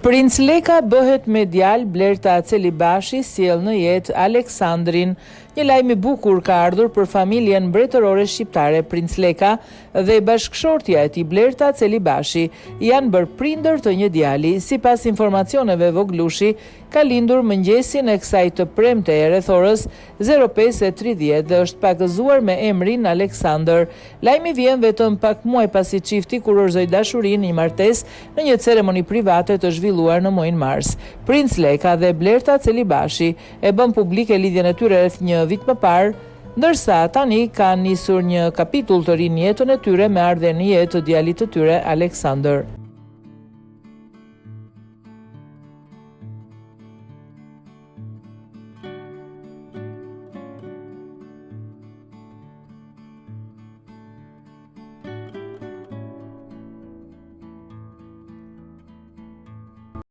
Princ Leka bëhet me djalë, Blerta Celibashi sjell në jetë Aleksandrin. Një lajm I bukur ka ardhur për familjen mbretërore shqiptare. Princ Leka dhe bashkëshortja e tij Blerta Celibashi janë bërë prindër të një djali. Sipas informacioneve voglushi ka lindur mëngjesin e kësaj të premte rreth orës 05:30 dhe është pagëzuar me emrin Aleksandër. Lajmi vjen vetëm pak muaj pasi çifti kurorëzoi dashurinë në një martesë në një ceremoni private të zhvilluar në muajin mars. Princ Leka dhe Blerta Celibashi e bën publike lidhjen e tyre rreth një vit më parë, ndërsa tani kanë nisur një kapitull të ri në jetën e tyre me ardhen në jetë të djalit të tyre Aleksandër.